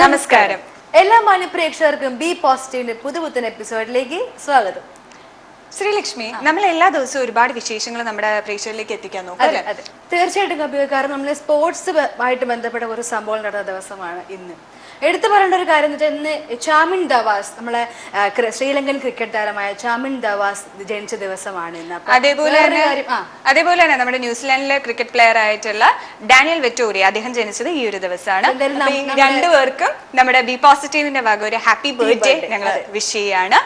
നമസ്കാരം. എല്ലാ മാന്യപ്രേക്ഷകർക്കും ബി പോസിറ്റീവിന്റെ പുതുപുത്തൻ എപ്പിസോഡിലേക്ക് സ്വാഗതം. ശ്രീലക്ഷ്മി, നമ്മൾ എല്ലാ ദിവസവും ഒരുപാട് വിശേഷങ്ങൾ നമ്മുടെ പ്രേക്ഷകരിലേക്ക് എത്തിക്കാൻ നോക്കും. അതെ, തീർച്ചയായിട്ടും കപിക. കാരണം നമ്മൾ സ്പോർട്സ് ആയിട്ട് ബന്ധപ്പെട്ട ഒരു സംഭവം നടന്ന ദിവസമാണ് ഇന്ന്. എടുത്തു പറയേണ്ട ഒരു കാര്യം എന്ന് വെച്ചാൽ ഇന്ന് ചാമിൻ ധവാസ്, നമ്മളെ ശ്രീലങ്കൻ ക്രിക്കറ്റ് താരമായ ചാമിൻ ധവാസ് ജനിച്ച ദിവസമാണ് ഇന്ന്. അതേപോലെ തന്നെ നമ്മുടെ ന്യൂസിലാൻഡിലെ ക്രിക്കറ്റ് പ്ലെയർ ആയിട്ടുള്ള ഡാനിയൽ വെറ്റോറി, അദ്ദേഹം ജനിച്ചത് ഈ ഒരു ദിവസമാണ്. രണ്ടുപേർക്കും നമ്മുടെ ബി പോസിറ്റീവിന്റെ വക ഒരു ഹാപ്പി ബർത്ത്ഡേ ഞങ്ങൾ വിഷ് ചെയ്യാണ്.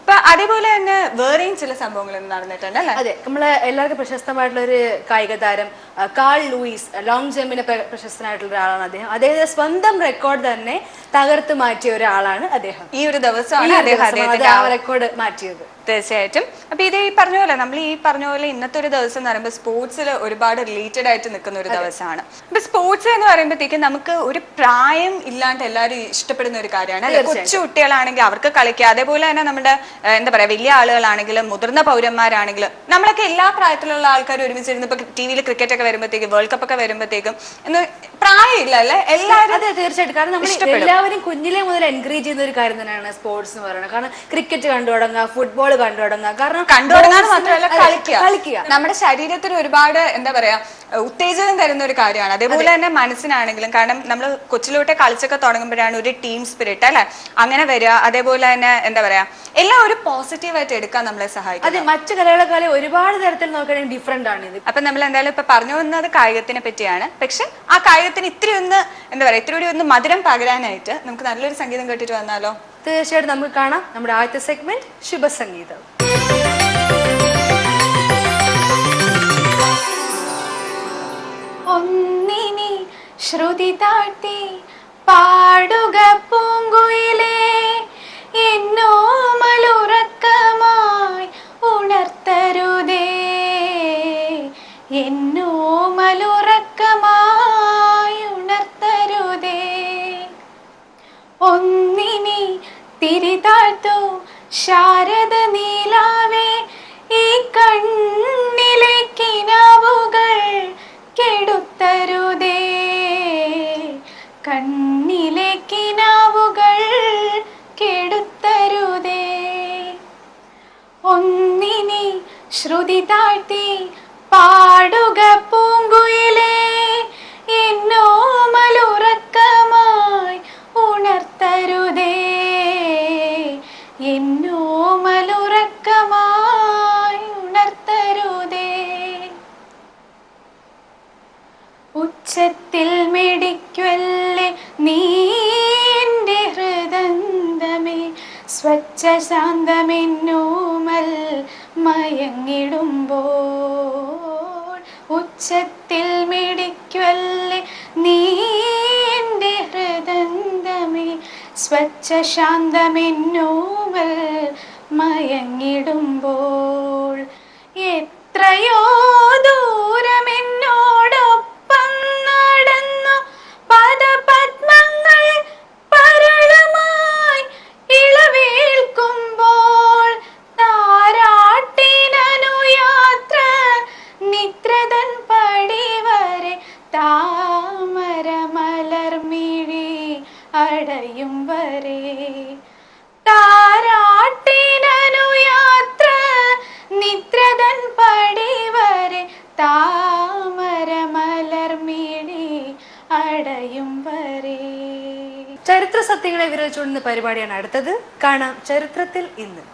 അപ്പൊ അതേപോലെ തന്നെ വേറെയും ചില സംഭവങ്ങൾ നടന്നിട്ടുണ്ട് അല്ലേ? അതെ, നമ്മളെ എല്ലാവർക്കും പ്രശസ്തമായിട്ടുള്ള ഒരു കായിക താരം കാൾ ലൂയിസ്, ലോങ് ജമ്പിന് പ്രശസ്തനായിട്ടുള്ള ഒരാളാണ് അദ്ദേഹം. അദ്ദേഹത്തിന്റെ സ്വന്തം റെക്കോർഡ് തന്നെ തകർത്ത് മാറ്റിയ ഒരാളാണ് അദ്ദേഹം. ഈ ഒരു ദിവസമാണ് ആ റെക്കോർഡ് മാറ്റിയത്. തീർച്ചയായിട്ടും. അപ്പൊ ഇത് ഈ പറഞ്ഞ പോലെ ഇന്നത്തെ ഒരു ദിവസം എന്ന് പറയുമ്പോൾ സ്പോർട്സിൽ ഒരുപാട് റിലേറ്റഡ് ആയിട്ട് നിൽക്കുന്ന ഒരു ദിവസമാണ്. അപ്പൊ സ്പോർട്സ് എന്ന് പറയുമ്പോഴത്തേക്കും നമുക്ക് ഒരു പ്രായം ഇല്ലാണ്ട് എല്ലാവരും ഇഷ്ടപ്പെടുന്ന ഒരു കാര്യമാണ്. കൊച്ചു കുട്ടികളാണെങ്കിൽ അവർക്ക് കളിക്കുക, അതേപോലെ തന്നെ നമ്മുടെ എന്താ പറയാ വലിയ ആളുകളാണെങ്കിലും മുതിർന്ന പൗരന്മാരാണെങ്കിലും നമ്മളൊക്കെ എല്ലാ പ്രായത്തിലുള്ള ആൾക്കാർ ഒരുമിച്ചിരുന്ന് ഇപ്പൊ ടി വിയിൽ ക്രിക്കറ്റ് ഒക്കെ വരുമ്പോഴത്തേക്കും വേൾഡ് കപ്പ് ഒക്കെ വരുമ്പോഴത്തേക്കും പ്രായമില്ല അല്ലെ എല്ലാവരും. അതെ, തീർച്ചയായിട്ടും. കാരണം നമ്മൾ എല്ലാവരും കുഞ്ഞിലെ മുതൽ എൻകറേജ് ചെയ്യുന്ന ഒരു കാര്യം തന്നെയാണ് സ്പോർട്സ് എന്ന് പറയുന്നത്. കാരണം ക്രിക്കറ്റ് കണ്ടു തുടങ്ങുക, ഫുട്ബോൾ കണ്ടു തുടങ്ങുക, കാരണം കണ്ടുതുടങ്ങാൻ മാത്രമല്ല കളിക്കുക. നമ്മുടെ ശരീരത്തിന് ഒരുപാട് എന്താ പറയാ ഉത്തേജനം തരുന്ന ഒരു കാര്യമാണ്. അതേപോലെ തന്നെ മനസ്സിനാണെങ്കിലും, കാരണം നമ്മൾ കൊച്ചിലോട്ടെ കളിച്ചൊക്കെ തുടങ്ങുമ്പോഴാണ് ഒരു ടീം സ്പിരിറ്റ് അല്ലെ അങ്ങനെ വരിക. അതേപോലെ തന്നെ എന്താ പറയാ എല്ലാം ഒരു പോസിറ്റീവായിട്ട് എടുക്കാൻ നമ്മളെ സഹായിക്കും. അതെ, മറ്റു കലകളെക്കാളും ഒരുപാട് തരത്തിൽ നോക്കുകയാണെങ്കിൽ ഡിഫറെന്റ് ആണ് ഇത്. അപ്പൊ നമ്മൾ എന്തായാലും ഇപ്പൊ പറഞ്ഞു വന്നത് കായികത്തിനെ പറ്റിയാണ്. പക്ഷെ ആ കായികത്തിന് ഇത്തിരി കൂടി ഒന്ന് മധുരം പകരാനായിട്ട് നമുക്ക് നല്ലൊരു സംഗീതം കേട്ടിട്ട് വന്നാലോ? തീർച്ചയായിട്ടും നമുക്ക് കാണാം നമ്മുടെ ആദ്യത്തെ സെഗ്മെന്റ് ശുഭസംഗീതം. ഒന്നിനി ശ്രുതി താഴ്ത്തി പാടുക പൂങ്കുയിലേ, എന്നോ മലുറക്കമായി ഉണർത്തരുതേ, എന്നോ മലുറക്കമായി ഉണർത്തരുതേ. ഒന്നിനി തിരിതാഴ്ത്തു ശാരദ നീലാവേ, ഈ കണ്ണിലെ കിനാവുകൾ കെടുത്തരുതേ, കണ്ണിലെ കിനാവുകൾ കെടുത്തരുതേ. ഒന്നിനി ശ്രുതി താഴ്ത്തി പാടുക പൂങ്കുയിലേ, എന്നോ മലുറക്കമായി ഉണർത്തരുതേ, എന്നോ മലുറക്കമായി ഉണർത്തരുതേ. ഉച്ചത്തിൽ മിടിക്കുവല്ലേ നീന്റെ ഹൃദന്തമേ, സ്വച്ഛ ശാന്തമെന്നോമൽ മയങ്ങിടുമ്പോൾ. ഉച്ചത്തിൽ മിടിക്കുവല്ലേ നീന്റെ ഹൃദന്തമേ, സ്വച്ഛ ശാന്തമെന്നോമൽ മയങ്ങിടുമ്പോൾ. എത്രയോ ദൂരമെന്നോടൊപ്പം നടന്നു പദപത്മങ്ങൾ പരളമായി ഇളവേൽക്കുമ്പോൾ, താരാട്ടിനു യാത്ര നിദ്രതൻ പടിവരെ, താമര മലർമിഴി അടയും വരെ, താരാട്ടിനു യാത്ര നിദ്രതൻ പടിവരെ, താമര മലർമിഴി അടയും വരെ. ചരിത്ര സത്യങ്ങളെ വിവരിച്ചുകൊണ്ടുന്ന പരിപാടിയാണ് അടുത്തത്. കാണാം ചരിത്രത്തിൽ ഇന്ന്.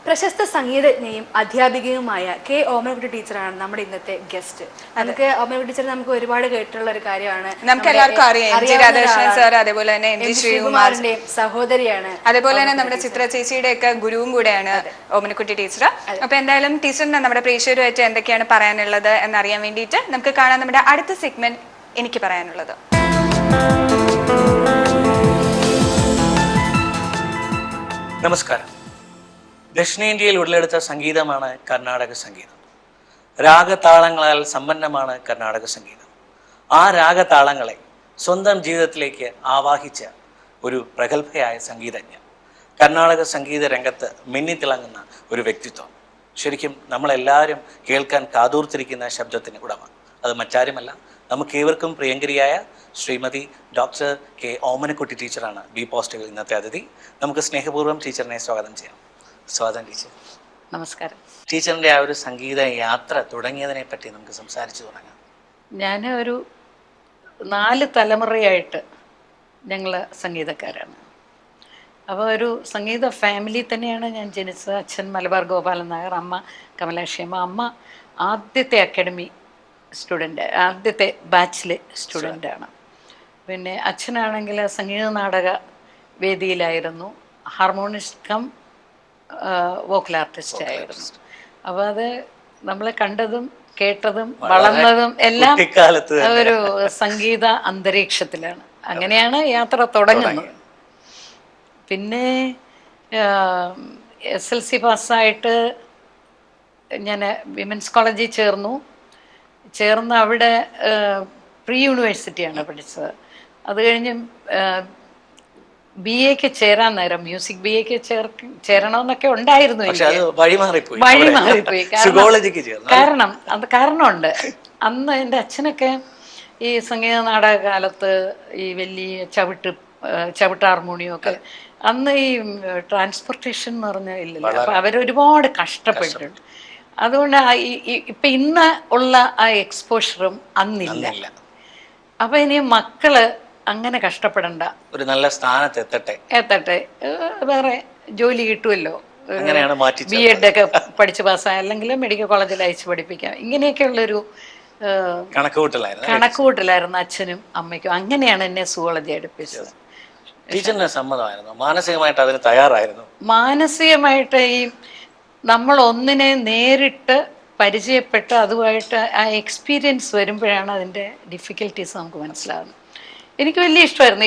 പ്രശസ്ത സംഗീതജ്ഞയും അധ്യാപികയുമായ കെ ഓമനക്കുട്ടി ടീച്ചറാണ് നമ്മുടെ ഇന്നത്തെ ഗസ്റ്റ്. നമുക്ക് ഓമനക്കുട്ടി ടീച്ചർ നമുക്ക് ഒരുപാട് കേട്ടിട്ടുള്ള ഒരു കാര്യമാണ്, നമുക്ക് എല്ലാവർക്കും അറിയാം. അതേപോലെ തന്നെ ശ്രീകുമാറിന്റെയും സഹോദരിയാണ്, അതേപോലെ തന്നെ നമ്മുടെ ചിത്ര ചേച്ചിയുടെ ഒക്കെ ഗുരുവും കൂടെയാണ് ഓമനക്കുട്ടി ടീച്ചർ. അപ്പൊ എന്തായാലും ടീച്ചറിന് നമ്മുടെ പ്രേക്ഷകരുമായിട്ട് എന്തൊക്കെയാണ് പറയാനുള്ളത് എന്നറിയാൻ വേണ്ടിയിട്ട് നമുക്ക് കാണാം നമ്മുടെ അടുത്ത സെഗ്മെന്റ് എനിക്ക് പറയാനുള്ളത്. നമസ്കാരം. ദക്ഷിണേന്ത്യയിൽ ഉടലെടുത്ത സംഗീതമാണ് കർണാടക സംഗീതം. രാഗതാളങ്ങളാൽ സമ്പന്നമാണ് കർണാടക സംഗീതം. ആ രാഗതാളങ്ങളെ സ്വന്തം ജീവിതത്തിലേക്ക് ആവാഹിച്ച ഒരു പ്രഗത്ഭയായ സംഗീതജ്ഞ, കർണാടക സംഗീത രംഗത്ത് മിന്നിത്തിളങ്ങുന്ന ഒരു വ്യക്തിത്വം. ശരിക്കും നമ്മളെല്ലാവരും കേൾക്കാൻ കാതൂർത്തിരിക്കുന്ന ശബ്ദത്തിന് ഉടമ. അത് മറ്റാരുമല്ല, നമുക്കേവർക്കും പ്രിയങ്കരിയായ ശ്രീമതി ഡോക്ടർ കെ ഓമനക്കുട്ടി ടീച്ചറാണ് ബി പോസിറ്റീവിൽ ഇന്നത്തെ അതിഥി. നമുക്ക് സ്നേഹപൂർവ്വം ടീച്ചറിനെ സ്വാഗതം ചെയ്യാം. സ്വാഗതം ടീച്ചർ. നമസ്കാരം. ടീച്ചറിൻ്റെ ആ ഒരു സംഗീത യാത്ര തുടങ്ങിയതിനെ പറ്റി നമുക്ക് സംസാരിച്ചു തുടങ്ങാം. ഞാൻ ഒരു 4 തലമുറയായിട്ട് ഞങ്ങൾ സംഗീതക്കാരാണ്. അപ്പോൾ ഒരു സംഗീത ഫാമിലി തന്നെയാണ് ഞാൻ ജനിച്ചത്. അച്ഛൻ മലബാർ ഗോപാലൻ നായർ, അമ്മ കമലാക്ഷിയമ്മ. അമ്മ ആദ്യത്തെ അക്കാഡമി സ്റ്റുഡൻ്റ്, ആദ്യത്തെ ബാച്ചിലെ സ്റ്റുഡൻ്റാണ്. പിന്നെ അച്ഛനാണെങ്കിൽ Sangeetha Nataka വേദിയിലായിരുന്നു, harmonist come vocal artist ആയിരുന്നു. അപ്പോൾ അത് നമ്മൾ കണ്ടതും കേട്ടതും വളർന്നതും എല്ലാം ഒരു സംഗീത അന്തരീക്ഷത്തിലാണ്. അങ്ങനെയാണ് യാത്ര തുടങ്ങുന്നത്. പിന്നെ SLC പാസ്സായിട്ട് ഞാൻ വിമൻസ് കോളേജിൽ ചേർന്ന് അവിടെ പ്രീ യൂണിവേഴ്സിറ്റിയാണ് പഠിച്ചത്. അത് കഴിഞ്ഞ് BA ചേരാൻ നേരം മ്യൂസിക് BA ചേരണമെന്നൊക്കെ ഉണ്ടായിരുന്നു. വഴി മാറിപ്പോയി. കാരണമുണ്ട്. അന്ന് എൻ്റെ അച്ഛനൊക്കെ ഈ സംഗീത നാടക കാലത്ത് ഈ വലിയ ചവിട്ട് ഹാർമോണിയമൊക്കെ അന്ന് ഈ ട്രാൻസ്പോർട്ടേഷൻ എന്ന് പറഞ്ഞാൽ ഇല്ലല്ലോ. അപ്പം അവരൊരുപാട് കഷ്ടപ്പെട്ടിട്ടുണ്ട്. അതുകൊണ്ട് ഇപ്പം ഇന്ന് ഉള്ള ആ എക്സ്പോഷറും അന്നില്ല. അപ്പം ഇനി മക്കള് അങ്ങനെ കഷ്ടപ്പെടണ്ട, ഒരു നല്ല സ്ഥാനത്ത് എത്തട്ടെ, വേറെ ജോലി കിട്ടുമല്ലോ, B.Ed ഒക്കെ പഠിച്ച് പാസ്സായ അല്ലെങ്കിൽ മെഡിക്കൽ കോളേജിൽ അയച്ച് പഠിപ്പിക്കാം, ഇങ്ങനെയൊക്കെയുള്ളൊരു കണക്കുകൂട്ടലായിരുന്നു അച്ഛനും അമ്മയ്ക്കും. അങ്ങനെയാണ് എന്നെ സുവോളജി എടുപ്പിച്ചത്. ടീച്ചറിന് സമ്മതമായിരുന്നു? മാനസികമായിട്ട് അതിന് തയ്യാറായിരുന്നു? മാനസികമായിട്ട് ഈ നമ്മൾ ഒന്നിനെ നേരിട്ട് പരിചയപ്പെട്ട് അതുമായിട്ട് ആ എക്സ്പീരിയൻസ് വരുമ്പോഴാണ് അതിൻ്റെ ഡിഫിക്കൽട്ടീസ് നമുക്ക് മനസ്സിലാകുന്നത്. എനിക്ക് വലിയ ഇഷ്ടമായിരുന്നു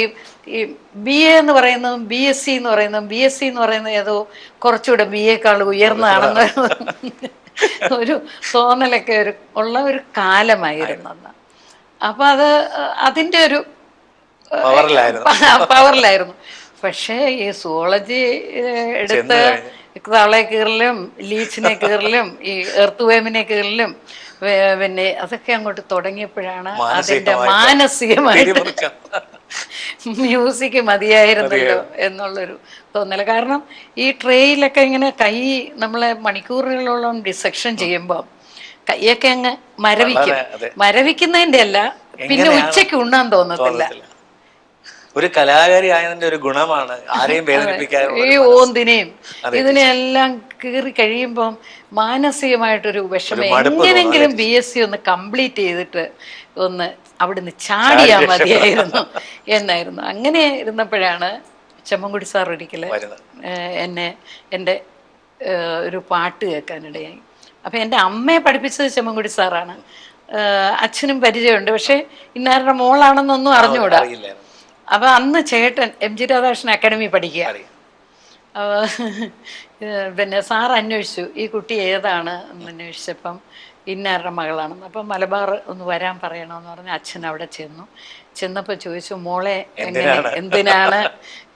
ഈ BA എന്ന് പറയുന്നതും BSc എന്ന് പറയുന്നതും ഏതോ കുറച്ചുകൂടെ BA ഉയർന്നതാണെന്ന് ഒരു തോന്നലൊക്കെ ഉള്ള ഒരു കാലമായിരുന്നു അന്ന്. അപ്പം അതിൻ്റെ ഒരു പവറിലായിരുന്നു. പക്ഷേ ഈ സുവോളജി എടുത്ത് തവളെ കീറലും ലീച്ചിനെ കീറലും ഈ എർത്തുവേമിനെ കീറലും പിന്നെ അതൊക്കെ അങ്ങോട്ട് തുടങ്ങിയപ്പോഴാണ് അതിൻ്റെ മാനസികമായിട്ട് മ്യൂസിക് മതിയായിരുന്നല്ലോ എന്നുള്ളൊരു തോന്നൽ. കാരണം ഈ ട്രെയിലൊക്കെ ഇങ്ങനെ നമ്മളെ മണിക്കൂറുകളോളം ഡിസെക്ഷൻ ചെയ്യുമ്പോൾ കൈയൊക്കെ അങ്ങ് മരവിക്കുന്നതിൻ്റെ അല്ല, പിന്നെ ഉച്ചയ്ക്ക് ഉണ്ണാൻ തോന്നത്തില്ല. ഒരു കലാകാരി ആയതിന്റെ ഒരു ഗുണമാണ് ആരെയും വേദനിപ്പിക്കാതെ ഈ ഓന്തിനെയും ഇതിനെല്ലാം കീറി കഴിയുമ്പം മാനസികമായിട്ടൊരു വിഷമം. എങ്ങനെങ്കിലും BSc ഒന്ന് കംപ്ലീറ്റ് ചെയ്തിട്ട് ഒന്ന് അവിടുന്ന് ചാടിയാൽ മതിയായിരുന്നു എന്നായിരുന്നു. അങ്ങനെ ഇരുന്നപ്പോഴാണ് ചെമ്മൻകുടി സാർ ഒരിക്കല് എൻ്റെ ഒരു പാട്ട് കേൾക്കാനിടയായി. അപ്പം എൻ്റെ അമ്മയെ പഠിപ്പിച്ചത് ചെമ്മൻകുടി സാറാണ്. അച്ഛനും പരിചയമുണ്ട്, പക്ഷെ ഇന്നാരുടെ മോളാണെന്നൊന്നും അറിഞ്ഞുകൂടാ. അപ്പം അന്ന് ചേട്ടൻ MG രാധാകൃഷ്ണൻ അക്കാഡമി പഠിക്കുക. പിന്നെ സാർ അന്വേഷിച്ചു ഈ കുട്ടി ഏതാണ് എന്ന് അന്വേഷിച്ചപ്പം ഇന്നാരുടെ മകളാണെന്ന്. അപ്പം മലബാർ ഒന്ന് വരാൻ പറയണമെന്ന് പറഞ്ഞ് അച്ഛൻ അവിടെ ചെന്നപ്പോൾ ചോദിച്ചു, മോളെ എന്തിനാണ്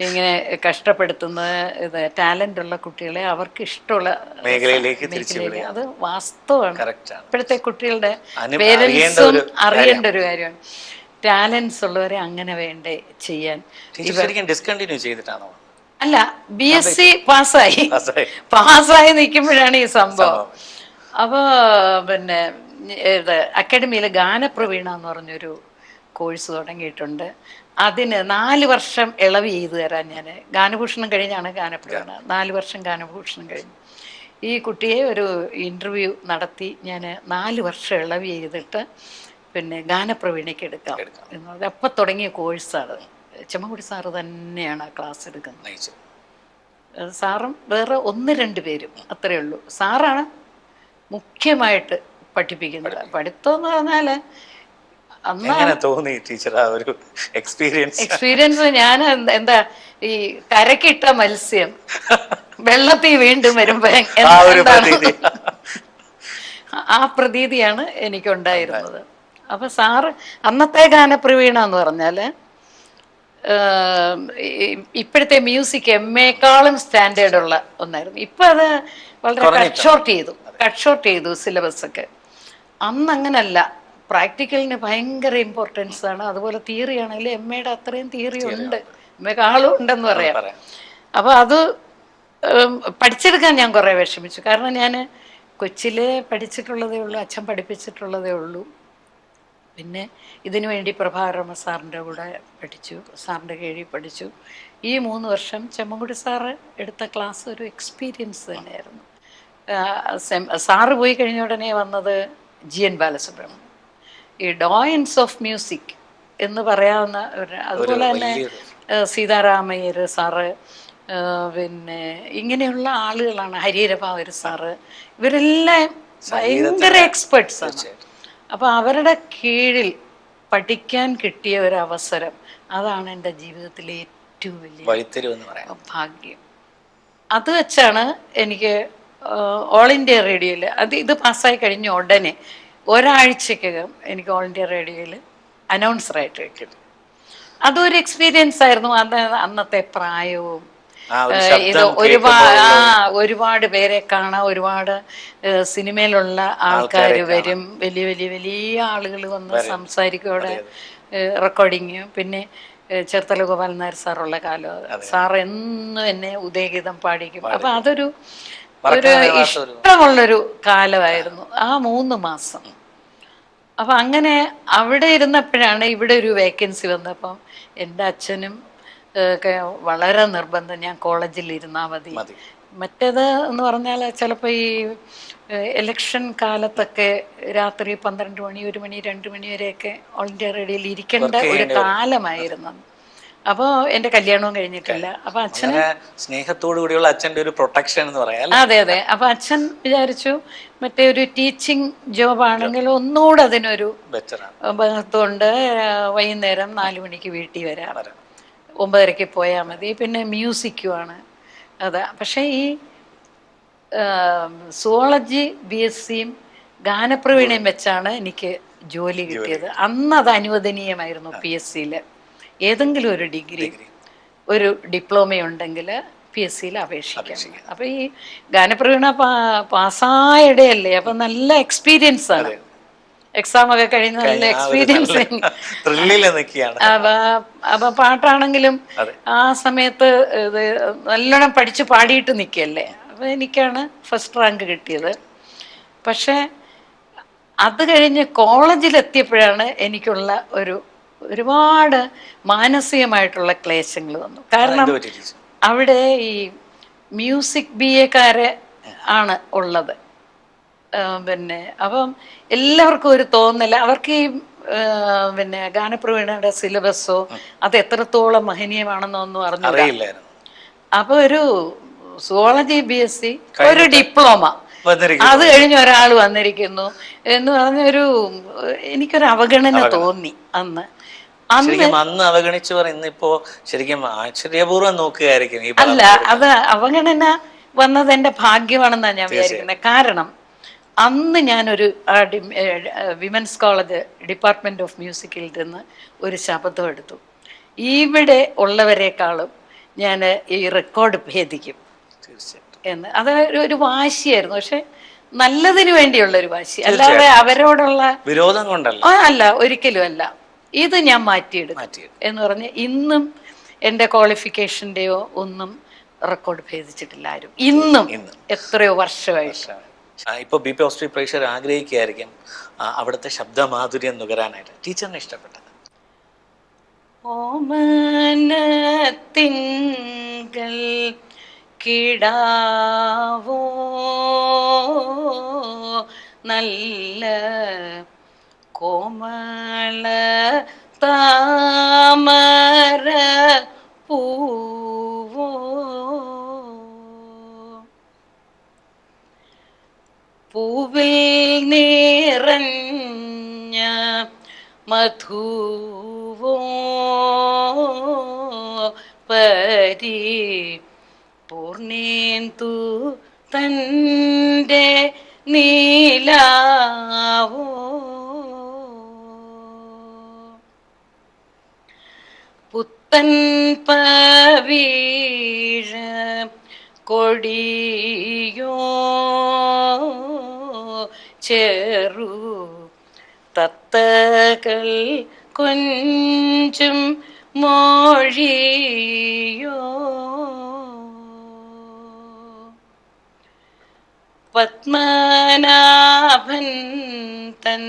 ഇങ്ങനെ കഷ്ടപ്പെടുത്തുന്നത്? ഇത് ടാലൻ്റ് ഉള്ള കുട്ടികളെ അവർക്ക് ഇഷ്ടമുള്ള മേഖലയിലേക്ക്. അത് വാസ്തവമാണ്. ഇപ്പോഴത്തെ കുട്ടികളുടെ പേരൻസും അറിയേണ്ട ഒരു കാര്യമാണ്. ടാലൻസ് ഉള്ളവരെ അങ്ങനെ വേണ്ടേ ചെയ്യാൻ. ഡിസ്കണ്ടിന്യൂ ചെയ്തിട്ടാണോ? അല്ല, BSc പാസ്സായി നിൽക്കുമ്പോഴാണ് ഈ സംഭവം. അപ്പോൾ പിന്നെ അക്കാഡമിയിൽ ഗാനപ്രവീണ എന്ന് പറഞ്ഞൊരു കോഴ്സ് തുടങ്ങിയിട്ടുണ്ട്. അതിന് 4 വർഷം ഇളവ് ചെയ്തു തരാൻ ഞാൻ ഗാനഭൂഷണം കഴിഞ്ഞാണ് ഗാനപ്രവീണ. 4 വർഷം ഗാനഭൂഷണം കഴിഞ്ഞു. ഈ കുട്ടിയെ ഒരു ഇൻ്റർവ്യൂ നടത്തി ഞാൻ 4 വർഷം ഇളവ് ചെയ്തിട്ട് പിന്നെ ഗാനപ്രവീണയ്ക്ക് എടുക്കാം എന്നുള്ളത് അപ്പം തുടങ്ങിയ കോഴ്സാണ്. ചെമ്മൻകുടി സാറ് തന്നെയാണ് ആ ക്ലാസ് എടുക്കുന്നത്. സാറും വേറെ 1-2 പേരും അത്രയേ ഉള്ളൂ. സാറാണ് മുഖ്യമായിട്ട് പഠിപ്പിക്കുന്നത്. പഠിത്തം എന്ന് പറഞ്ഞാൽ അന്ന് എങ്ങനെ തോന്നി ടീച്ചർ ആ ഒരു എക്സ്പീരിയൻസ്? എക്സ്പീരിയൻസ് ഞാൻ എന്താ ഈ കരക്കിട്ട മത്സ്യം വെള്ളത്തിൽ വീണ്ടും വരുമ്പോ ആ ഒരു എന്താണ് പ്രതീതി. ആ പ്രതീതിയാണ് എനിക്കുണ്ടായിരുന്നത്. അപ്പൊ സാറ് അന്നത്തെ ഗാനപ്രവീണ എന്ന് പറഞ്ഞാല് ഇപ്പോഴത്തെ മ്യൂസിക് എമ്മേക്കാളും സ്റ്റാൻഡേർഡ് ഉള്ള ഒന്നായിരുന്നു. ഇപ്പൊ അത് വളരെ കട്ട് ഷോർട്ട് ചെയ്തു സിലബസ് ഒക്കെ. അന്ന് അങ്ങനല്ല, പ്രാക്ടിക്കലിന് ഭയങ്കര ഇമ്പോർട്ടൻസ് ആണ്. അതുപോലെ തിയറി ആണെങ്കിലും എമ്മയുടെ അത്രയും തിയറി ഉണ്ട്, എമ്മേക്കാളും ഉണ്ടെന്ന് പറയാം. അപ്പൊ അത് പഠിച്ചെടുക്കാൻ ഞാൻ കുറേ വിഷമിച്ചു. കാരണം ഞാൻ കൊച്ചിലെ പഠിച്ചിട്ടുള്ളതേ ഉള്ളൂ, അച്ഛൻ പഠിപ്പിച്ചിട്ടുള്ളതേ ഉള്ളൂ. പിന്നെ ഇതിനു വേണ്ടി പ്രഭാകരമ സാറിൻ്റെ കൂടെ പഠിച്ചു, സാറിൻ്റെ കീഴിൽ പഠിച്ചു. ഈ 3 വർഷം ചെമ്മൻകുടി സാറ് എടുത്ത ക്ലാസ് ഒരു എക്സ്പീരിയൻസ് തന്നെയായിരുന്നു. സാറ് പോയി കഴിഞ്ഞ ഉടനെ വന്നത് GN ബാലസുബ്രഹ്മണ്യം, ഈ ഡോയൻസ് ഓഫ് മ്യൂസിക് എന്ന് പറയാവുന്ന അതുപോലെ തന്നെ സീതാരാമയ്യർ സാറ്, പിന്നെ ഇങ്ങനെയുള്ള ആളുകളാണ്, ഹരിഹരഭാവർ സാറ്, ഇവരെല്ലാം ഭയങ്കര എക്സ്പെർട്സ് ആണ്. അപ്പൊ അവരുടെ കീഴിൽ പഠിക്കാൻ കിട്ടിയ ഒരു അവസരം, അതാണ് എൻ്റെ ജീവിതത്തിലെ ഏറ്റവും വലിയ ഭാഗ്യം. അത് വെച്ചാണ് എനിക്ക് ഓൾ ഇന്ത്യ റേഡിയോയിൽ ഇത് പാസ്സായി കഴിഞ്ഞ ഉടനെ ഒരാഴ്ചക്കകം എനിക്ക് ഓൾ ഇന്ത്യ റേഡിയോയിൽ അനൗൺസറായിട്ട് കിട്ടി. അതൊരു എക്സ്പീരിയൻസ് ആയിരുന്നു. അന്നത്തെ പ്രായവും ഇത് ഒരുപാട് പേരെ കാണാം, ഒരുപാട് സിനിമയിലുള്ള ആൾക്കാർ വരും, വലിയ വലിയ വലിയ ആളുകൾ വന്ന് സംസാരിക്കും അവിടെ, റെക്കോർഡിങ്. പിന്നെ ചേർത്തല ഗോപാലൻ നായർ സാറുള്ള കാലം, സാർ എന്നും എന്നെ ഉദയഗീതം പാടിക്കും. അപ്പൊ അതൊരു ഇഷ്ടമുള്ളൊരു കാലമായിരുന്നു ആ 3 മാസം. അപ്പൊ അങ്ങനെ അവിടെ ഇരുന്നപ്പോഴാണ് ഇവിടെ ഒരു വേക്കൻസി വന്നപ്പം എൻ്റെ അച്ഛനും ഒക്കെ വളരെ നിർബന്ധം ഞാൻ കോളേജിൽ ഇരുന്നാൽ മതി. മറ്റേത് എന്ന് പറഞ്ഞാൽ ചിലപ്പോൾ ഈ ഇലക്ഷൻ കാലത്തൊക്കെ രാത്രി 12 മണി 1 മണി 2 മണി വരെയൊക്കെ ഓൾ ഇന്ത്യ റേഡിയോയിൽ ഇരിക്കേണ്ട ഒരു കാലമായിരുന്നു. അപ്പോൾ എൻ്റെ കല്യാണവും കഴിഞ്ഞിട്ടില്ല. അപ്പൊ അച്ഛന് സ്നേഹത്തോടു കൂടിയുള്ള അച്ഛൻ്റെ ഒരു പ്രൊട്ടക്ഷൻ എന്ന് പറയാം. അതെ അതെ. അപ്പൊ അച്ഛൻ വിചാരിച്ചു മറ്റേ ഒരു ടീച്ചിങ് ജോബ് ആണെങ്കിൽ ഒന്നുകൂടെ അതിനൊരു ബന്ധമുണ്ട്, വൈകുന്നേരം 4 മണിക്ക് വീട്ടിൽ വരാം, 9:30 പോയാൽ മതി, പിന്നെ മ്യൂസിക്കുമാണ്. അതാ. പക്ഷേ ഈ സുവോളജി BSc-യും ഗാനപ്രവീണയും വെച്ചാണ് എനിക്ക് ജോലി കിട്ടിയത്. അന്ന് അത് അനുവദനീയമായിരുന്നു. PSC-യിൽ ഏതെങ്കിലും ഒരു ഡിഗ്രി, ഒരു ഡിപ്ലോമ ഉണ്ടെങ്കിൽ PSC-യിൽ അപേക്ഷിക്കാം. അപ്പൊ ഈ ഗാനപ്രവീണ പാസ്സായിടയല്ലേ, അപ്പൊ നല്ല എക്സ്പീരിയൻസ് ആണ്. എക്സാം ഒക്കെ കഴിഞ്ഞ് നല്ല എക്സ്പീരിയൻസ്. അപ്പൊ പാട്ടാണെങ്കിലും ആ സമയത്ത് ഇത് നല്ലോണം പഠിച്ച് പാടിയിട്ട് നിൽക്കല്ലേ. അപ്പൊ എനിക്കാണ് ഫസ്റ്റ് റാങ്ക് കിട്ടിയത്. പക്ഷെ അത് കഴിഞ്ഞ് കോളേജിലെത്തിയപ്പോഴാണ് എനിക്കുള്ള ഒരുപാട് മാനസികമായിട്ടുള്ള ക്ലേശങ്ങൾ വന്നു. കാരണം അവിടെ ഈ മ്യൂസിക് BA-ക്കാരെ ആണ് ഉള്ളത്. പിന്നെ അപ്പം എല്ലാവർക്കും ഒരു തോന്നല, അവർക്ക് ഈ പിന്നെ ഗാനപ്രവീണയുടെ സിലബസോ അത് എത്രത്തോളം മഹനീയമാണെന്നോ ഒന്നും അറിഞ്ഞില്ല. അപ്പൊ ഒരു സുവോളജി BSc ഒരു ഡിപ്ലോമ അത് കഴിഞ്ഞ് ഒരാൾ വന്നിരിക്കുന്നു എന്ന് പറഞ്ഞൊരു എനിക്കൊരു അവഗണന തോന്നി അന്ന്. അന്ന് അവഗണിച്ചു പറയുന്നിപ്പോ ശരിക്കും ആശ്ചര്യപൂർവ്വം നോക്കുകയായിരിക്കും. അല്ല, അത് അവഗണന വന്നത് എൻ്റെ ഭാഗ്യമാണെന്നാണ് ഞാൻ വിചാരിക്കുന്നത്. കാരണം അന്ന് ഞാനൊരു വിമൻസ് കോളേജ് ഡിപ്പാർട്ട്മെന്റ് ഓഫ് മ്യൂസിക്കിൽ നിന്ന് ഒരു ശബ്ദം എടുത്തു, ഇവിടെ ഉള്ളവരെക്കാളും ഞാൻ ഈ റെക്കോർഡ് ഭേദിക്കും എന്ന്. അത് ഒരു വാശിയായിരുന്നു, പക്ഷെ നല്ലതിന് വേണ്ടിയുള്ള ഒരു വാശി, അല്ലാതെ അവരോടുള്ള വിരോധം കൊണ്ടല്ല. അല്ല, ഒരിക്കലും അല്ല. ഇത് ഞാൻ മാറ്റിയെടുക്കും എന്ന് പറഞ്ഞ് ഇന്നും എൻ്റെ ക്വാളിഫിക്കേഷൻ്റെയോ ഒന്നും റെക്കോർഡ് ഭേദിച്ചിട്ടില്ല ആരും, ഇന്നും എത്രയോ വർഷമായിട്ട്. ഇപ്പൊ BP ഓസ്ട്രി പ്രേക്ഷകർ ആഗ്രഹിക്കുകയായിരിക്കും അവിടുത്തെ ശബ്ദമാധുര്യം നുകരാനായിട്ട്. ടീച്ചറിനെ ഇഷ്ടപ്പെട്ടത് ഓമനത്തിങ്കൾ കിടാവോ നല്ല കോമള താമര പൂവോ പൂവിൽ നിറഞ്ഞ മധുവോ പരി പൂർണേന്ദു തൻ്റെ നീലാവോ പുത്തൻ പവീഴ കൊടിയോ ചെറു തത്തകൾ കൊഞ്ചും മൊഴിയോ പത്മനാഭൻ തൻ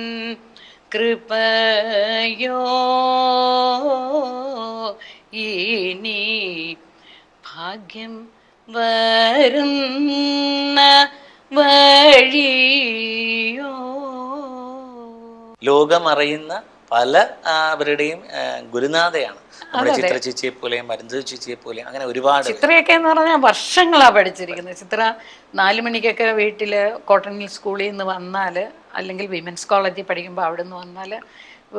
കൃപയോ ഇനി ഭാഗ്യം വരുന്ന വഴിയോ. ലോകമറിയുന്ന പല അവരുടെയും ഗുരുനാഥയാണ് നമ്മുടെ ചിത്ര ചേച്ചിയെ പോലെയും മരുന്ന് ചേച്ചിയെ പോലെയും അങ്ങനെ ഒരുപാട്. ചിത്രയൊക്കെ എന്ന് പറഞ്ഞാൽ വർഷങ്ങളാ പഠിച്ചിരിക്കുന്നത്. ചിത്ര 4 മണിക്കൊക്കെ വീട്ടില് കോട്ടൺ ഹിൽ സ്കൂളിൽ നിന്ന് വന്നാല്, അല്ലെങ്കിൽ വിമൻസ് കോളേജിൽ പഠിക്കുമ്പോൾ അവിടെ നിന്ന് വന്നാല്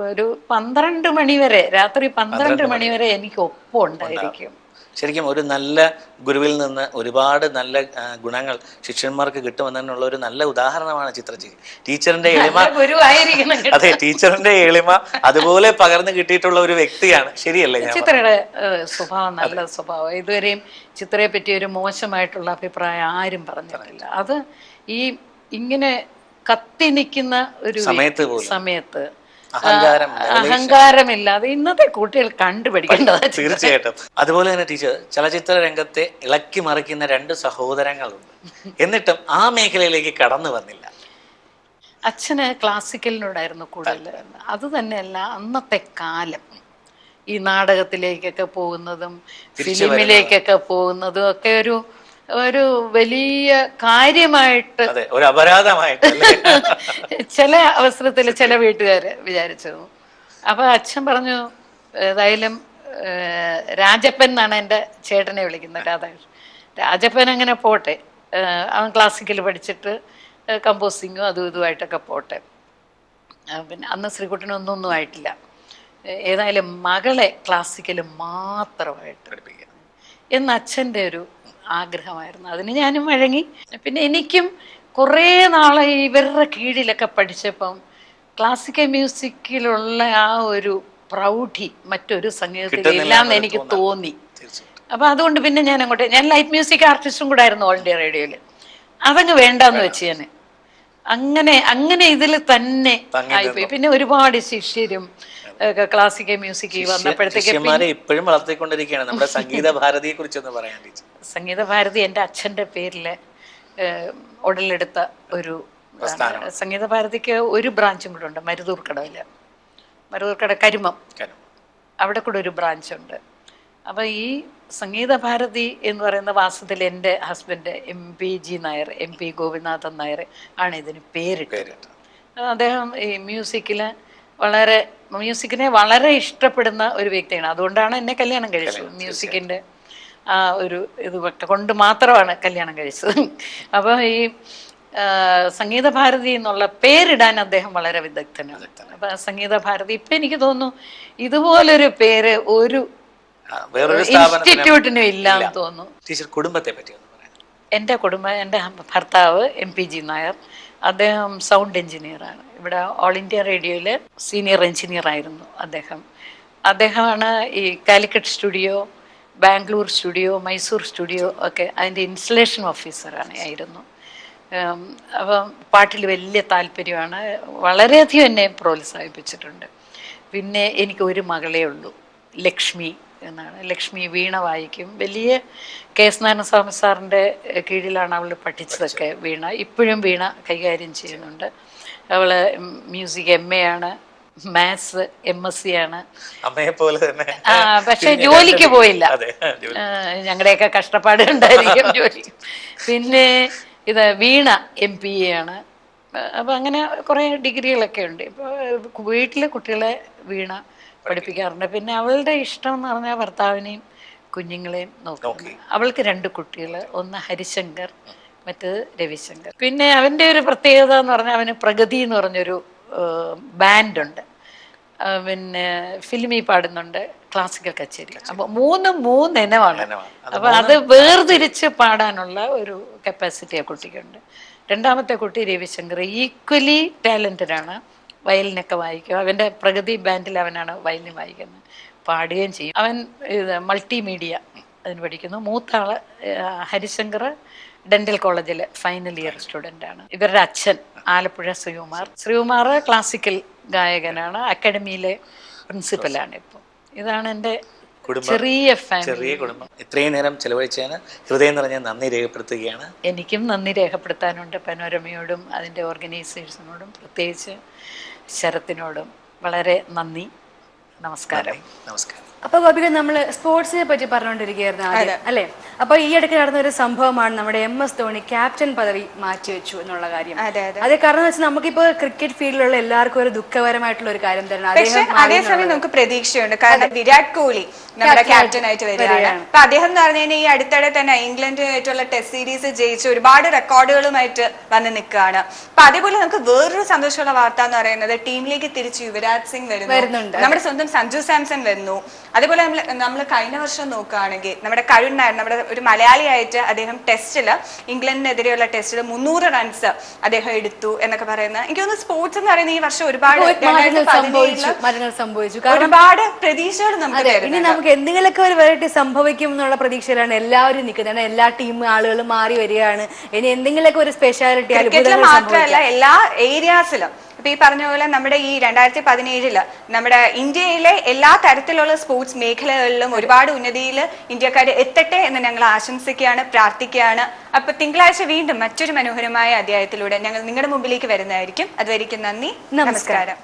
ഒരു 12 മണി വരെ, രാത്രി 12 മണി വരെ എനിക്ക് ഒപ്പം ഉണ്ടായിരിക്കും. ശരിക്കും ഒരു നല്ല ഗുരുവിൽ നിന്ന് ഒരുപാട് നല്ല ഗുണങ്ങൾ ശിഷ്യന്മാർക്ക് കിട്ടുമെന്നുള്ള ഒരു നല്ല ഉദാഹരണമാണ് ചിത്രചേച്ചി. ടീച്ചറിന്റെ എളിമ, അതെ, ടീച്ചറിന്റെ എളിമ അതുപോലെ പകർന്നു കിട്ടിയിട്ടുള്ള ഒരു വ്യക്തിയാണ്. ശരിയല്ലേ? ചിത്രയുടെ സ്വഭാവം നല്ല സ്വഭാവം. ഇതുവരെയും ചിത്രയെ പറ്റി ഒരു മോശമായിട്ടുള്ള അഭിപ്രായം ആരും പറഞ്ഞിട്ടില്ല. അത് ഈ ഇങ്ങനെ കത്തി നിൽക്കുന്ന ഒരു സമയത്ത് അഹങ്കാരമില്ലാതെ ഇന്നത്തെ കുട്ടികൾ കണ്ടുപിടിക്കേണ്ടത്. തീർച്ചയായിട്ടും. അതുപോലെ തന്നെ ടീച്ചർ, ചലച്ചിത്ര രംഗത്തെ ഇളക്കി മറിക്കുന്ന 2 സഹോദരങ്ങളുണ്ട്, എന്നിട്ടും ആ മേഖലയിലേക്ക് കടന്നു വന്നില്ല. അച്ഛന് ക്ലാസിക്കലിനോടായിരുന്നു കൂടുതൽ. അത് തന്നെയല്ല, അന്നത്തെ കാലം ഈ നാടകത്തിലേക്കൊക്കെ പോകുന്നതും ഫിലിമിലേക്കൊക്കെ പോകുന്നതും ഒക്കെ ഒരു വലിയ കാര്യമായിട്ട്, ഒരു അപരാധമായിട്ട് ചില അവസരത്തിൽ ചില വീട്ടുകാര് വിചാരിച്ചു. അപ്പൊ അച്ഛൻ പറഞ്ഞു, ഏതായാലും രാജപ്പൻ എന്നാണ് എൻ്റെ ചേട്ടനെ വിളിക്കുന്നത്, രാധാകൃഷ്ണൻ. രാജപ്പൻ അങ്ങനെ പോട്ടെ, അവൻ ക്ലാസിക്കൽ പഠിച്ചിട്ട് കമ്പോസിങ്ങും അതും ഇതുമായിട്ടൊക്കെ പോട്ടെ. പിന്നെ അന്ന് ശ്രീകുട്ടനൊന്നും ആയിട്ടില്ല. ഏതായാലും മകളെ ക്ലാസിക്കൽ മാത്രമായിട്ട് പഠിപ്പിക്കുക എന്ന് അച്ഛൻ്റെ ഒരു ആഗ്രഹമായിരുന്നു. അതിന് ഞാനും വഴങ്ങി. പിന്നെ എനിക്കും കുറേ നാളെ ഇവരുടെ കീഴിലൊക്കെ പഠിച്ചപ്പം ക്ലാസിക്കൽ മ്യൂസിക്കിലുള്ള ആ ഒരു പ്രൗഢി മറ്റൊരു സംഗീതത്തിലില്ലാന്ന് എനിക്ക് തോന്നി. അപ്പം അതുകൊണ്ട് പിന്നെ ഞാൻ ലൈറ്റ് മ്യൂസിക് ആർട്ടിസ്റ്റും കൂടെ ആയിരുന്നു ഓൾ ഇന്ത്യ റേഡിയോയിൽ. അതങ്ങ് വേണ്ടാന്ന് വെച്ച് ഞാൻ അങ്ങനെ ഇതിൽ തന്നെ ആയിപ്പോയി. പിന്നെ ഒരുപാട് ശിഷ്യരും ക്ലാസിക്കൽ മ്യൂസിക് വന്നപ്പോഴത്തേക്ക് ഇപ്പോഴും വളർത്തിക്കൊണ്ടിരിക്കുകയാണ്. നമ്മുടെ സംഗീത ഭാരതിയെ കുറിച്ചൊന്ന് പറയാൻ. സംഗീത ഭാരതി എൻ്റെ അച്ഛൻ്റെ പേരില് ഉടലെടുത്ത ഒരു സംഗീത ഭാരതിക്ക് ഒരു ബ്രാഞ്ചും കൂടെ ഉണ്ട്, മരുതൂർക്കടവില്, മരുതൂർക്കട കരിമം, അവിടെ കൂടെ ഒരു ബ്രാഞ്ചുണ്ട്. അപ്പം ഈ സംഗീത ഭാരതി എന്ന് പറയുന്ന വാസ്തവത്തിൽ എൻ്റെ ഹസ്ബൻഡ് MP ഗോപിനാഥൻ നായർ ആണ് ഇതിന് പേരിട്ടത്. അദ്ദേഹം ഈ മ്യൂസിക്കിനെ വളരെ ഇഷ്ടപ്പെടുന്ന ഒരു വ്യക്തിയാണ്. അതുകൊണ്ടാണ് എന്നെ കല്യാണം കഴിച്ചത്. മ്യൂസിക്കിൻ്റെ ആ ഒരു ഇത് കൊണ്ട് മാത്രമാണ് കല്യാണം കഴിച്ചത്. അപ്പോൾ ഈ സംഗീത ഭാരതി എന്നുള്ള പേരിടാൻ അദ്ദേഹം വളരെ വിദഗ്ധനാണ്. അപ്പം സംഗീത ഭാരതി ഇപ്പം എനിക്ക് തോന്നുന്നു ഇതുപോലൊരു പേര് ഒരു ഇൻസ്റ്റിറ്റ്യൂട്ടിനും ഇല്ലാന്ന് തോന്നുന്നു. കുടുംബത്തെ പറ്റി എൻ്റെ ഭർത്താവ് MP നായർ. അദ്ദേഹം സൗണ്ട് എഞ്ചിനീയറാണ്. ഇവിടെ ഓൾ ഇന്ത്യ റേഡിയോയിൽ സീനിയർ എഞ്ചിനീയർ ആയിരുന്നു അദ്ദേഹമാണ് ഈ Calicut studio, Bangalore studio, Mysore studio ഒക്കെ അതിൻ്റെ ഇൻസ്റ്റലേഷൻ ഓഫീസറായിരുന്നു. അപ്പം പാട്ടിൽ വലിയ താല്പര്യമാണ്. വളരെയധികം എന്നെ പ്രോത്സാഹിപ്പിച്ചിട്ടുണ്ട്. പിന്നെ എനിക്ക് ഒരു മകളേ ഉള്ളൂ, ലക്ഷ്മി എന്നാണ്. ലക്ഷ്മി വീണ വായിക്കും. വലിയ KS നാരായണസ്വാമി സാറിൻ്റെ കീഴിലാണ് അവൾ പഠിച്ചതൊക്കെ വീണ. ഇപ്പോഴും വീണ കൈകാര്യം ചെയ്യുന്നുണ്ട്. അവൾ മ്യൂസിക് MA ആണ്, മാത്സ് MSc ആണ്. പക്ഷെ ജോലിക്ക് പോയില്ല. ഞങ്ങളുടെയൊക്കെ കഷ്ടപ്പാട് ഉണ്ടായിരിക്കും ജോലി. പിന്നെ വീണ MPA ആണ്. അപ്പം അങ്ങനെ കുറേ ഡിഗ്രികളൊക്കെ ഉണ്ട്. ഇപ്പോൾ വീട്ടിലെ കുട്ടികളെ വീണ പഠിപ്പിക്കാറുണ്ട്. പിന്നെ അവളുടെ ഇഷ്ടം എന്ന് പറഞ്ഞാൽ ഭർത്താവിനെയും കുഞ്ഞുങ്ങളെയും നോക്കുന്നു. അവൾക്ക് 2 കുട്ടികൾ, ഒന്ന് ഹരിശങ്കർ, മറ്റേത് രവിശങ്കർ. പിന്നെ അവൻ്റെ ഒരു പ്രത്യേകത എന്ന് പറഞ്ഞാൽ അവന് പ്രഗതി എന്ന് പറഞ്ഞൊരു ബാൻഡുണ്ട്. പിന്നെ ഫിലിമി പാടുന്നുണ്ട്, ക്ലാസിക്കൽ കച്ചേരി. അപ്പൊ മൂന്ന് ഇനമാണ്. അപ്പൊ അത് വേർതിരിച്ച് പാടാനുള്ള ഒരു കപ്പാസിറ്റി ആ കുട്ടിക്കുണ്ട്. രണ്ടാമത്തെ കുട്ടി രവിശങ്കർ ഈക്വലി ടാലന്റഡ് ആണ്. വയലിനൊക്കെ വായിക്കും. അവന്റെ പ്രഗതി ബാൻഡിൽ അവനാണ് വയലിൻ വായിക്കുന്നത്, പാടുകയും ചെയ്യും. അവൻ ഇത് മൾട്ടിമീഡിയ അതിന് പഠിക്കുന്നു. മൂത്ത ആള് ഹരിശങ്കർ ഡെന്റൽ കോളേജിൽ ഫൈനൽ ഇയർ സ്റ്റുഡൻ്റ് ആണ്. ഇവരുടെ അച്ഛൻ ആലപ്പുഴ ശ്രീകുമാർ ക്ലാസിക്കൽ ഗായകനാണ്, അക്കാഡമിയിലെ പ്രിൻസിപ്പലാണ്. ഇപ്പോൾ ഇതാണ് എൻ്റെ ചെറിയ ചെറിയ കുടുംബം. ഇത്രയും നേരം ചെലവഴിച്ചതിന് ഹൃദയം നിറഞ്ഞ നന്ദി രേഖപ്പെടുത്തുകയാണ്. എനിക്കും നന്ദി രേഖപ്പെടുത്താനുണ്ട് പനോരമയോടും അതിൻ്റെ ഓർഗനൈസേഷനോടും, പ്രത്യേകിച്ച് ശരത്തിനോടും വളരെ നന്ദി. നമസ്കാരം. നമസ്കാരം. അപ്പൊ ഗോപിക, നമ്മള് സ്പോർട്സിനെ പറ്റി പറഞ്ഞുകൊണ്ടിരിക്കുകയായിരുന്നു ആദ്യം, അല്ലെ? അപ്പൊ ഈ ഇടയ്ക്ക് നടന്ന ഒരു സംഭവമാണ് നമ്മുടെ MS ധോണി ക്യാപ്റ്റൻ പദവി മാറ്റിവെച്ചു എന്നുള്ള കാര്യം. അത് കാരണം വെച്ചാൽ നമുക്കിപ്പോ ക്രിക്കറ്റ് ഫീൽഡിലുള്ള എല്ലാവർക്കും ഒരു ദുഃഖകരമായിട്ടുള്ള ഒരു കാര്യം തന്നെയാണ്. അതേസമയം നമുക്ക് പ്രതീക്ഷയുണ്ട്. കാരണം വിരാട് കോഹ്ലി നമ്മുടെ ക്യാപ്റ്റൻ ആയിട്ട് വരികയാണ്. അപ്പൊ അദ്ദേഹം എന്ന് പറഞ്ഞു കഴിഞ്ഞാൽ ഈ അടുത്തിടെ തന്നെ ഇംഗ്ലണ്ടുമായിട്ടുള്ള ടെസ്റ്റ് സീരീസ് ജയിച്ച് ഒരുപാട് റെക്കോർഡുകളുമായിട്ട് വന്ന് നിൽക്കുകയാണ്. അപ്പൊ അതേപോലെ നമുക്ക് വേറൊരു സന്തോഷമുള്ള വാർത്ത എന്ന് പറയുന്നത് ടീമിലേക്ക് തിരിച്ച് യുവരാജ് സിംഗ് വരുന്നുണ്ട്, നമ്മുടെ സ്വന്തം സഞ്ജു സാംസൺ വരുന്നു. അതേപോലെ നമ്മൾ കഴിഞ്ഞ വർഷം നോക്കുകയാണെങ്കിൽ നമ്മുടെ കരുൺ നായർ, നമ്മുടെ ഒരു മലയാളിയായിട്ട് അദ്ദേഹം ടെസ്റ്റില് ഇംഗ്ലണ്ടിനെതിരെയുള്ള ടെസ്റ്റിൽ 300 റൺസ് അദ്ദേഹം എടുത്തു എന്നൊക്കെ പറയുന്നത്. എനിക്ക് തോന്നുന്നു സ്പോർട്സ് എന്ന് പറയുന്ന ഈ വർഷം ഒരുപാട് സംഭവിച്ചു. ഒരുപാട് പ്രതീക്ഷകൾ നമുക്ക് ഇനി നമുക്ക് എന്തെങ്കിലുമൊക്കെ ഒരു വെറൈറ്റി സംഭവിക്കും എന്നുള്ള പ്രതീക്ഷയിലാണ് എല്ലാവരും നിൽക്കുന്നത്. എല്ലാ ടീം ആളുകളും മാറി വരികയാണ്. ഇനി എന്തെങ്കിലുമൊക്കെ ഒരു സ്പെഷ്യാലിറ്റി മാത്രമല്ല എല്ലാ ഏരിയാസിലും ഇപ്പൊ ഈ പറഞ്ഞ പോലെ നമ്മുടെ ഈ 2017 നമ്മുടെ ഇന്ത്യയിലെ എല്ലാ തരത്തിലുള്ള സ്പോർട്സ് മേഖലകളിലും ഒരുപാട് ഉന്നതിയിൽ ഇന്ത്യക്കാർ എത്തട്ടെ എന്ന് ഞങ്ങൾ ആശംസിക്കുകയാണ്, പ്രാർത്ഥിക്കുകയാണ്. അപ്പൊ തിങ്കളാഴ്ച വീണ്ടും മറ്റൊരു മനോഹരമായ അധ്യായത്തിലൂടെ ഞങ്ങൾ നിങ്ങളുടെ മുമ്പിലേക്ക് വരുന്നതായിരിക്കും. അതുവരെയ്ക്കും നന്ദി, നമസ്കാരം.